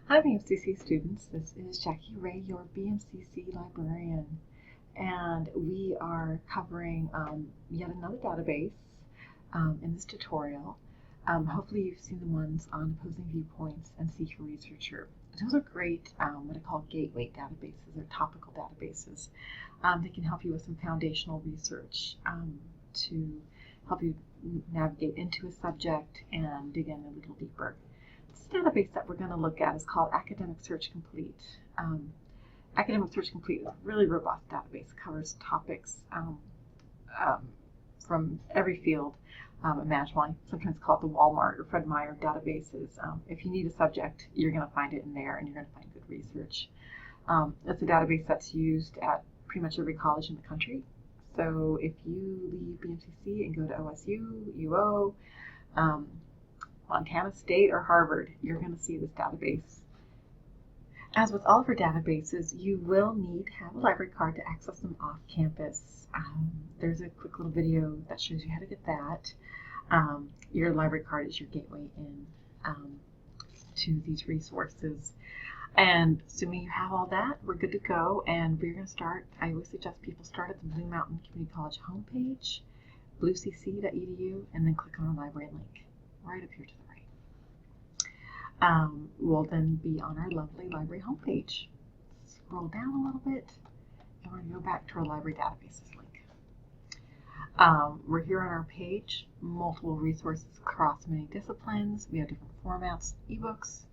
Hi, BMCC students. This is Jackie.ray, your BMCC librarian, and we are covering yet another database in this tutorial. Hopefully you've seen the ones on opposing viewpoints and Seek Your Researcher. Those are great, what I call gateway databases or topical databases. They can help you with some foundational research to help you navigate into a subject and dig in a little deeper. This database that we're going to look at is called Academic Search Complete. Academic Search Complete is a really robust database. It covers topics from every field imaginable. I sometimes call it the Walmart or Fred Meyer databases. If you need a subject, you're going to find it in there, and you're going to find good research. It's a database that's used at pretty much every college in the country. So if you leave BMCC and go to OSU, UO, Montana State, or Harvard, you're going to see this database. As with all of our databases, you will need to have a library card to access them off campus. There's a quick little video that shows you how to get that. Your library card is your gateway in to these resources. And assuming you have all that, we're good to go. And we're going to start. I always suggest people start at the Blue Mountain Community College homepage, bluecc.edu, and then click on the library link right up here to the right. We'll then be on our lovely library homepage. Scroll down a little bit, and we're going to go back to our library databases link. We're here on our page, multiple resources across many disciplines. We have different formats, ebooks,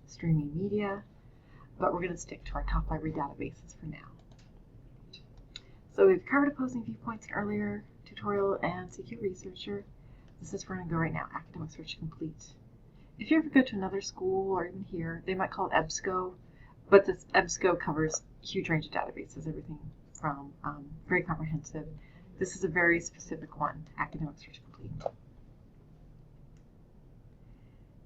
streaming media, but we're going to stick to our top library databases for now. So we've covered opposing viewpoints in earlier tutorial and Seek Your Researcher. This is where we're going to go right now, Academic Search Complete. If you ever go to another school or even here, they might call it EBSCO, but this EBSCO covers a huge range of databases, everything from very comprehensive. This is a very specific one, Academic Search Complete.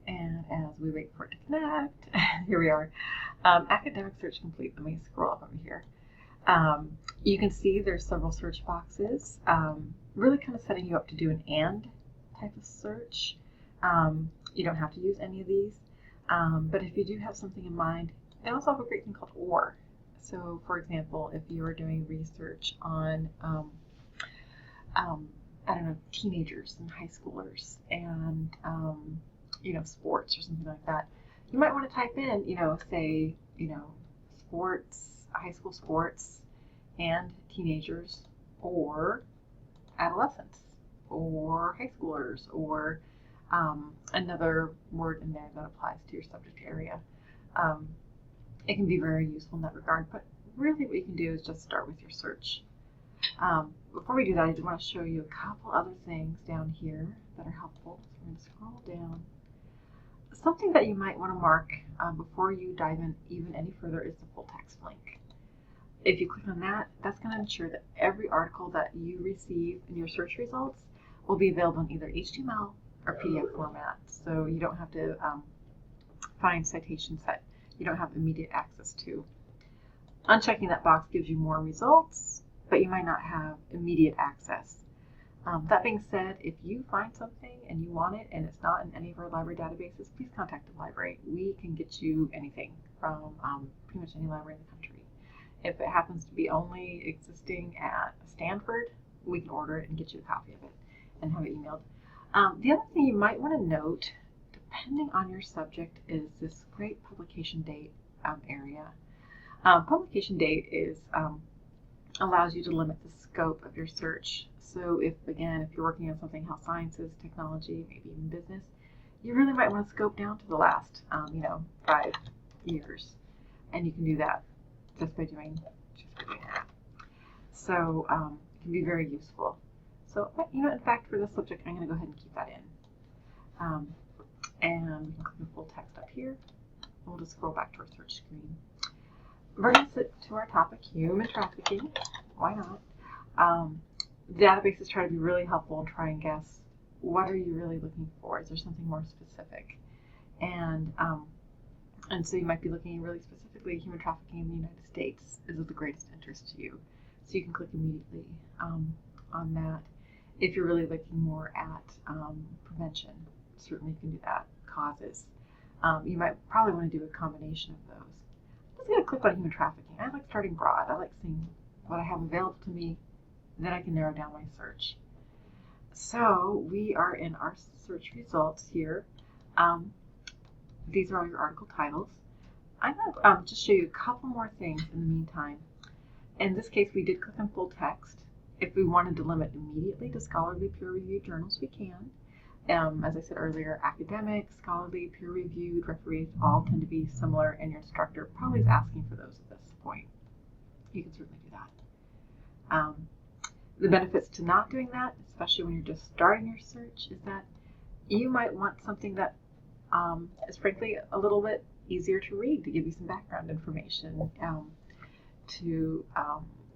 And as we wait for it to connect, here we are. Academic Search Complete. Let me scroll up over here. You can see there's several search boxes, really kind of setting you up to do an and type of search. You don't have to use any of these, but if you do have something in mind, they also have a great thing called OR. So, for example, if you are doing research on, I don't know, teenagers and high schoolers and, sports or something like that, you might want to type in, say, sports, high school sports and teenagers, or adolescents, or high schoolers, or another word in there that applies to your subject area. It can be very useful in that regard, but really what you can do is just start with your search. Before we do that, I do want to show you a couple other things down here that are helpful. So we're going to scroll down. Something that you might want to mark before you dive in even any further is the full text link. If you click on that, that's going to ensure that every article that you receive in your search results will be available in either HTML or PDF format, so you don't have to find citations that you don't have immediate access to. Unchecking that box gives you more results, but you might not have immediate access. That being said, if you find something and you want it and it's not in any of our library databases, please contact the library. We can get you anything from pretty much any library in the country. If it happens to be only existing at Stanford, we can order it and get you a copy of it and have it emailed. The other thing you might want to note, depending on your subject, is this great publication date area. Publication date allows you to limit the scope of your search. So if you're working on something health sciences, technology, maybe even business, you really might want to scope down to the last 5 years, and you can do that just by doing that. So it can be very useful. So, in fact, for this subject, I'm going to go ahead and keep that in. And we can click the full text up here. We'll just scroll back to our search screen. We're going to sit to our topic, human trafficking. Why not? The databases try to be really helpful and try and guess, what are you really looking for? Is there something more specific? And so you might be looking really specifically at human trafficking in the United States. Is of the greatest interest to you? So you can click immediately on that. If you're really looking more at prevention, certainly you can do that. Causes. You might probably want to do a combination of those. I'm just going to click on human trafficking. I like starting broad. I like seeing what I have available to me, and then I can narrow down my search. So we are in our search results here. These are all your article titles. I'm going to just show you a couple more things in the meantime. In this case, we did click on full text. If we wanted to limit immediately to scholarly peer-reviewed journals, we can. As I said earlier, academic, scholarly, peer-reviewed, refereed all tend to be similar, and your instructor probably is asking for those at this point. You can certainly do that. The benefits to not doing that, especially when you're just starting your search, is that you might want something that is frankly a little bit easier to read, to give you some background information, to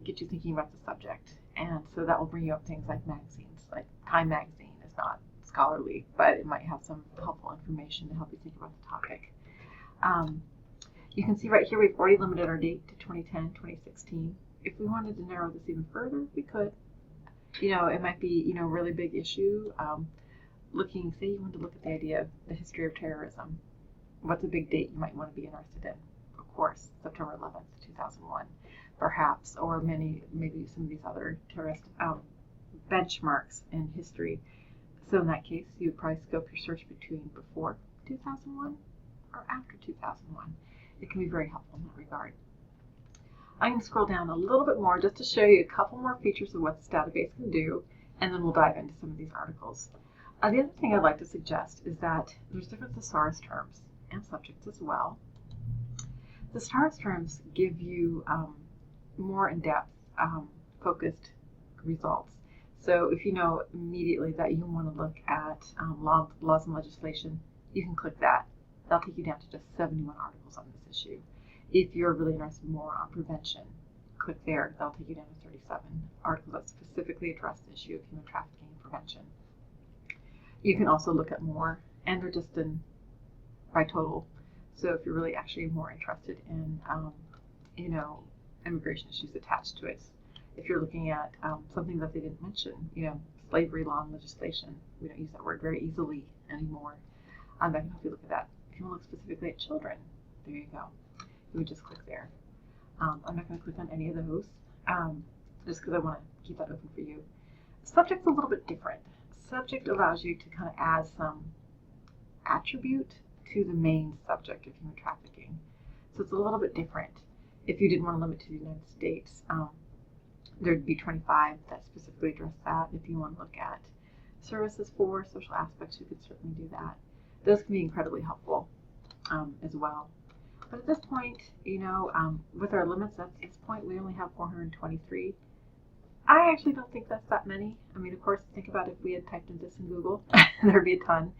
get you thinking about the subject. And so that will bring you up things like magazines, like Time magazine is not scholarly, but it might have some helpful information to help you think about the topic. You can see right here we've already limited our date to 2010, 2016. If we wanted to narrow this even further, we could. It might be, a really big issue. Say you wanted to look at the idea of the history of terrorism. What's a big date you might want to be interested in? Of course, September 11th, 2001, perhaps, or maybe some of these other terrorist benchmarks in history. So in that case, you would probably scope your search between before 2001 or after 2001. It can be very helpful in that regard. I'm going to scroll down a little bit more just to show you a couple more features of what this database can do, and then we'll dive into some of these articles. The other thing I'd like to suggest is that there's different thesaurus terms and subjects as well. The thesaurus terms give you more in-depth, focused results. So if you know immediately that you want to look at laws and legislation, you can click that. That'll take you down to just 71 articles on this issue. If you're really interested more on prevention, click there. That'll take you down to 37 articles that specifically address the issue of human trafficking and prevention. You can also look at more, and they're just by total. So if you're really actually more interested in, immigration issues attached to it, if you're looking at something that they didn't mention, slavery law and legislation, we don't use that word very easily anymore. That can help you look at that. If you want to look specifically at children, there you go. You would just click there. I'm not going to click on any of those, just because I want to keep that open for you. Subject's a little bit different. Subject allows you to kind of add some attribute to the main subject of human trafficking. So it's a little bit different. If you did want to limit to the United States, there'd be 25 that specifically address that. If you want to look at services for social aspects, you could certainly do that. Those can be incredibly helpful as well. But at this point, with our limits at this point, we only have 423. I actually don't think that's that many. I mean, of course, think about if we had typed in this in Google, there'd be a ton.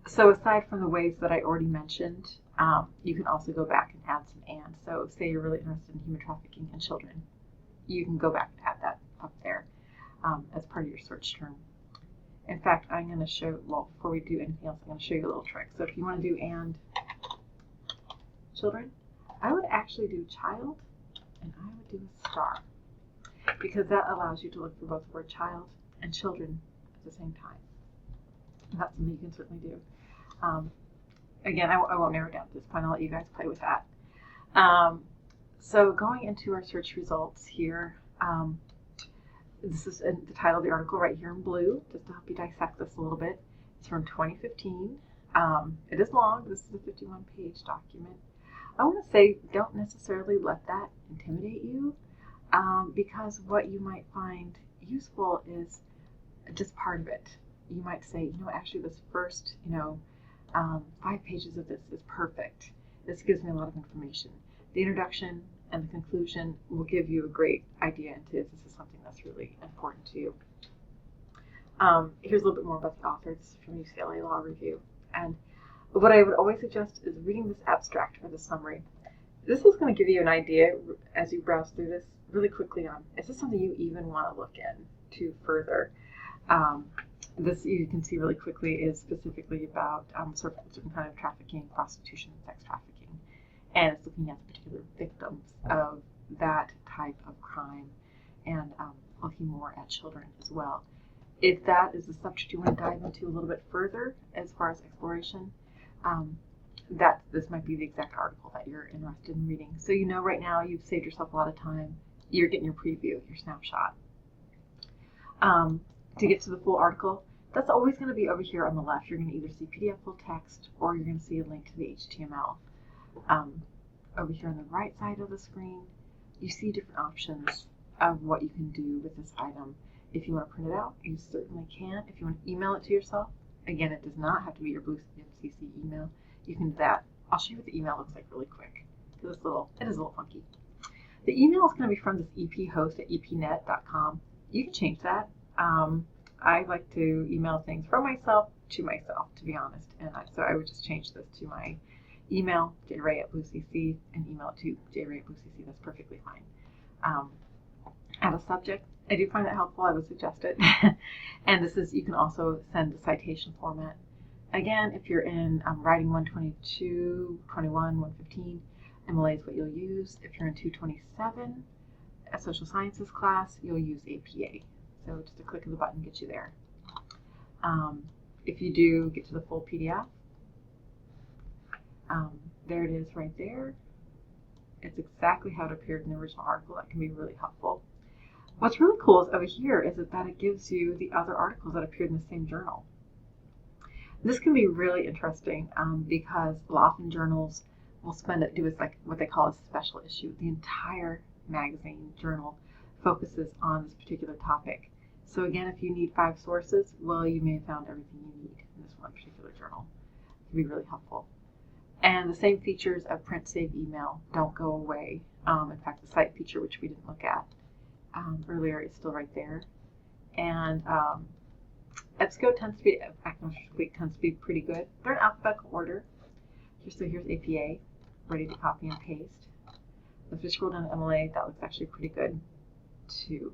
So aside from the ways that I already mentioned, you can also go back and add some and. So say you're really interested in human trafficking and children, you can go back and add that up there as part of your search term. In fact, I'm going to show, before we do anything else, I'm going to show you a little trick. So if you want to do and children, I would actually do child, and I would do a star, because that allows you to look for both the word child and children at the same time. That's something you can certainly do. Again, I won't narrow it down at this point. I'll let you guys play with that. So going into our search results here, this is the title of the article right here in blue, just to help you dissect this a little bit. It's from 2015. It is long. This is a 51-page document. I want to say don't necessarily let that intimidate you, because what you might find useful is just part of it. You might say, actually this first, 5 pages of this is perfect. This gives me a lot of information. The introduction and the conclusion will give you a great idea into if this is something that's really important to you. Here's a little bit more about the author. This is from UCLA Law Review. And what I would always suggest is reading this abstract or the summary. This is going to give you an idea as you browse through this really quickly on, is this something you even want to look into further? This, you can see really quickly, is specifically about certain kind of trafficking, prostitution, and sex trafficking. And it's looking at the particular victims of that type of crime and looking more at children as well. If that is the subject you want to dive into a little bit further as far as exploration, that this might be the exact article that you're interested in reading. So you know right now you've saved yourself a lot of time. You're getting your preview, your snapshot. To get to the full article, that's always going to be over here on the left. You're going to either see PDF full text or you're going to see a link to the HTML. Over here on the right side of the screen, you see different options of what you can do with this item. If you want to print it out, you certainly can. If you want to email it to yourself, again, it does not have to be your Blue CC email. You can do that. I'll show you what the email looks like really quick. It is a little funky. The email is going to be from this EP host at epnet.com. You can change that. I like to email things from myself to myself, to be honest. And so I would just change this to my email, jray@bluecc, and email it to jray@bluecc. That's perfectly fine. Add a subject. I do find that helpful. I would suggest it. And this is, you can also send the citation format. Again, if you're in writing 122, 21, 115, MLA is what you'll use. If you're in 227, a social sciences class, you'll use APA. So just a click of the button gets you there. If you do get to the full PDF, there it is right there. It's exactly how it appeared in the original article. That can be really helpful. What's really cool is over here is that it gives you the other articles that appeared in the same journal. This can be really interesting because often journals will do like what they call a special issue. The entire magazine journal focuses on this particular topic. So again, if you need 5 sources, well, you may have found everything you need in this one particular journal. It can be really helpful. And the same features of print, save, email don't go away. In fact, the cite feature, which we didn't look at earlier, is still right there. And EBSCO tends to be pretty good. They're in alphabetical order. So here's APA, ready to copy and paste. If you scroll down to MLA, that looks actually pretty good too.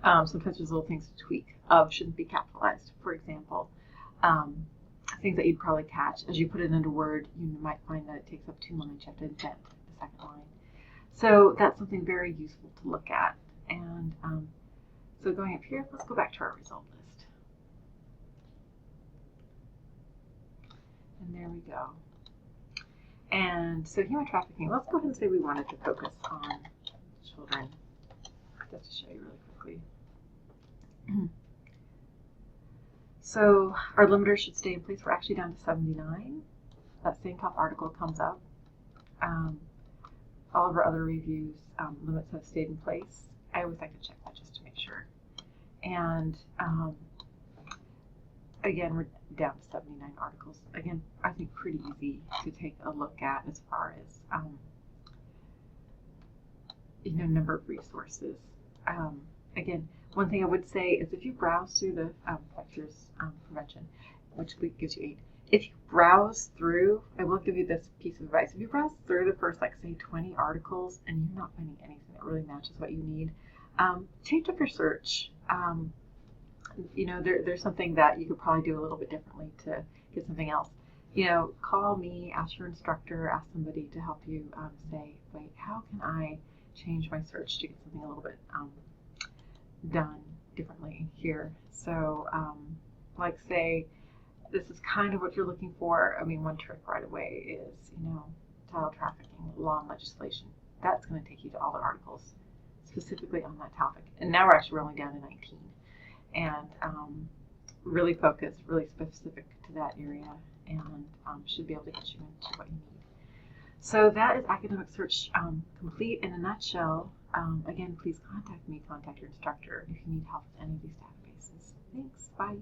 Sometimes there's little things to tweak. Of shouldn't be capitalized, for example. Things that you'd probably catch. As you put it into Word, you might find that it takes up 2 lines. You have to indent the second line. So that's something very useful to look at. And so going up here, let's go back to our result list. And there we go. And so human trafficking, let's go ahead and say we wanted to focus on children. Just to show you really quickly. So our limiter should stay in place. We're actually down to 79. That same top article comes up. All of our other reviews, limits have stayed in place. I always like to check that just to make sure. And again, we're down to 79 articles. Again, I think pretty easy to take a look at as far as number of resources. Again, one thing I would say is if you browse through the lectures prevention, which gives you 8, if you browse through, I will give you this piece of advice. If you browse through the first, like, say, 20 articles and you're not finding anything that really matches what you need, change up your search. There's something that you could probably do a little bit differently to get something else. Call me, ask your instructor, ask somebody to help you say, wait, how can I change my search to get something a little bit done differently here? So, like, say, this is kind of what you're looking for. I mean, one trick right away is, child trafficking, law and legislation. That's going to take you to all the articles specifically on that topic. And now we're actually only down to 19. And really focused, really specific to that area, and should be able to get you into what you need. So that is academic search complete in a nutshell. Again, please contact me, contact your instructor if you need help with any of these databases. Thanks. Bye.